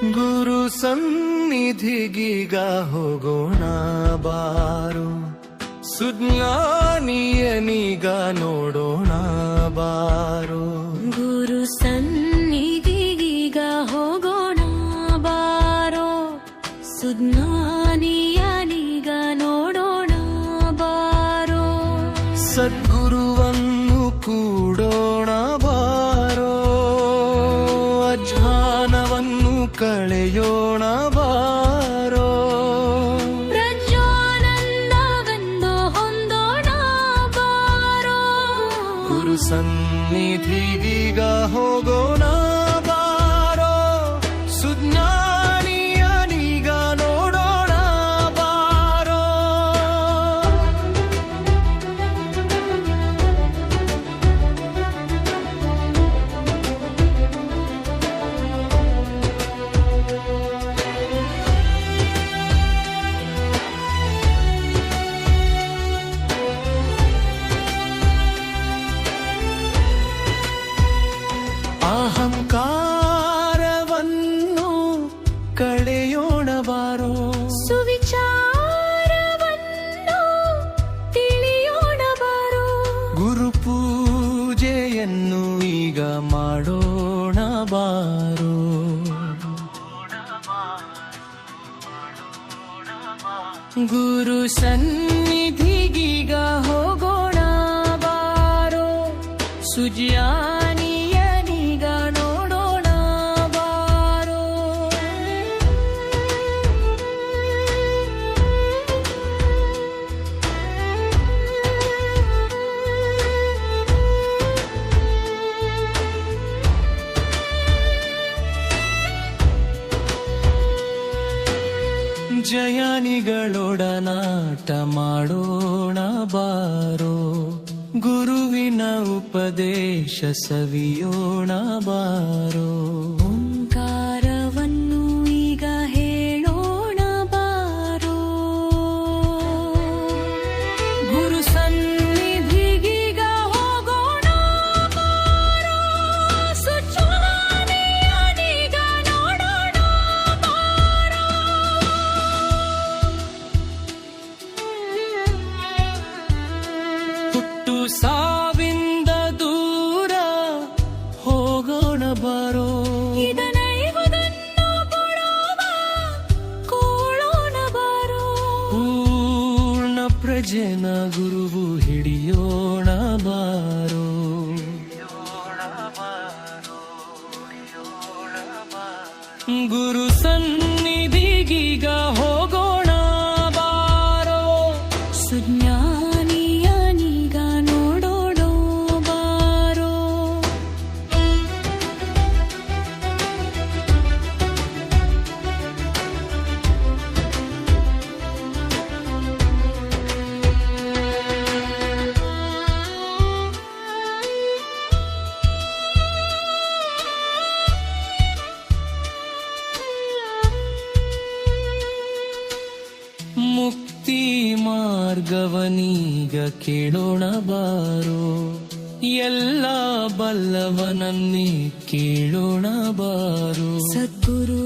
ಗುರು ಸನ್ನಿಧಿಗೀಗ ಹೋಗೋಣ ಬಾರೋ, ಸುಜ್ಞಾನಿಯನೀಗ ನೋಡೋಣ ಬಾರೋ. ಗುರು ಸನ್ನಿಧಿಗೀಗ ಹೋಗೋಣ ಬಾರೋ, ಸುಜ್ಞಾನಿಯನೀಗ ನೋಡೋಣ ಬಾರೋ. ಸದ್ಗುರುವನ್ನು ಕೂಡೋಣ ಬಾರೋ, ಅಜ್ಞಾನವನ್ನು ಕಳೆಯೋಣ ಬಾರೋ. ಪ್ರಜ್ಞಾನಂದವೆಂದು ಹೊಂದೋಣ ಬಾರೋ. ಗುರು ಸನ್ನಿಧಿಗೀಗ ಹೋಗೋಣ ಬಾರೋ, ಸುಜ್ಞಾನಿಯನೀಗ ನೋಡೋಣ ಬಾರೋ. ಅಹಂಕಾರವನ್ನು ಕಳೆಯೋಣ ಬಾರೋ, ಸುವಿಚಾರವನ್ನು ತಿಳಿಯೋಣ ಬಾರೋ. ಗುರು ಪೂಜೆಯನ್ನು ಈಗ ಮಾಡೋಣ ಬಾರೋ. ಗುರು ಸನ್ನಿಧಿಗೀಗ ಹೋಗೋಣ ಬಾರೋ, ಸುಜ್ಞಾನಿಯನೀಗ ನೋಡೋಣ ಬಾರೋ. ಜಯಾನಿಗಳೊಡನಾಟ ಮಾಡೋಣ ಬಾರೋ, ಗುರುವಿನ ಉಪದೇಶ ಸವಿಯೋಣ ಬಾರೋ. ಓಂಕಾರವನ್ನು ಈಗ ಹೇಳೋಣ ಬಾರೋ, ಗುರು ಸನ್ನಿಧಿಗೀಗ ಹೋಗೋಣ ಬಾರೋ, ಸುಜ್ಞಾನಿಯನೀಗ ನೋಡೋಣ ಬಾರೋ. ಹುಟ್ಟು ಸಾವಿಂದ ದೂರ ಹೋಗೋಣ ಬಾರೋ, ಇದನ್ನೈವುದನ್ನು ಕೊಡುವ ಕೋಳೋಣ ಬಾರೋ. ಪೂರ್ಣ ಪ್ರಜೆನ ಗುರುವು ಹಿಡಿಯೋಣ ಬಾರೋ. ಗುರು ಸನ್ನಿಧಿಗೀಗ ಹೋಗೋಣ ಬಾರೋ, ಸುಜ್ಞಾನಿಯನೀಗ ನೋಡೋಣ ಬಾರೋ. ಮುಕ್ತಿ ಮಾರ್ಗವನೀಗ ಕೇಳೋಣ ಬಾರೋ, ಎಲ್ಲ ಬಲ್ಲವನನ್ನೇ ಕೇಳೋಣ ಬಾರೋ. ಸದ್ಗುರು